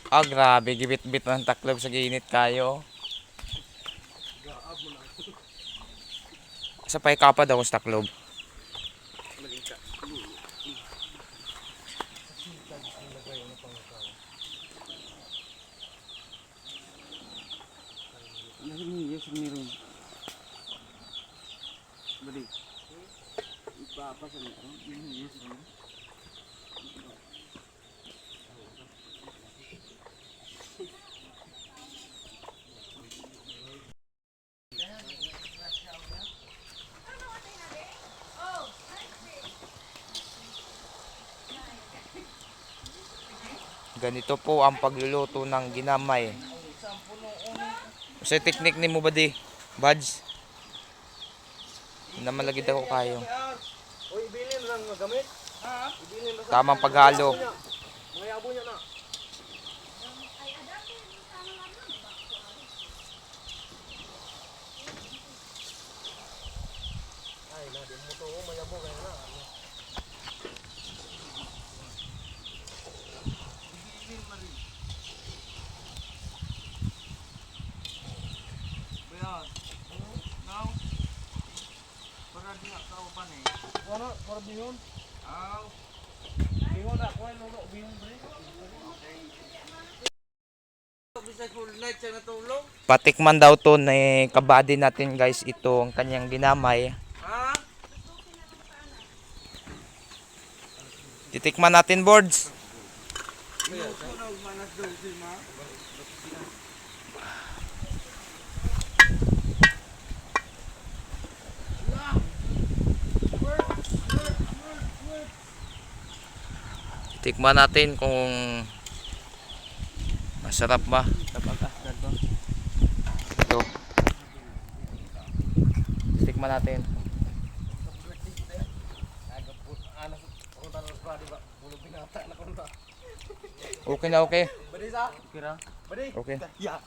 Ah, grabe. Gibit-bit ng taklob sa ginit kayo. Sa pay kapad ako sa taklob. Yes, meron. Balik. Ipa-apa sa meron. Yes, meron. Ganito po ang pagluluto ng ginamay. Sa teknik ni mo ba di? Buds? Na malagid ako kayo. Oy, ibilin lang gamit. Ha? Ibilin lang. Tamang paghalo. Mga yabo niya na. Ay, na di mo to mayabo kaya na. Ibilin mari. Bayad. Now. Para di nga tao pa ni. Ano? Para bihon? Aw. Bihon na, kuha lulo bihon bre. Patikman daw to na kabady natin guys, ito ang kanyang ginamay. Ha? Titikman natin, boards. Tikman natin kung masarap ba. Ito. Tikman natin. Okay na, okay. Badi sa? Kira. Badi. Okay. Ya.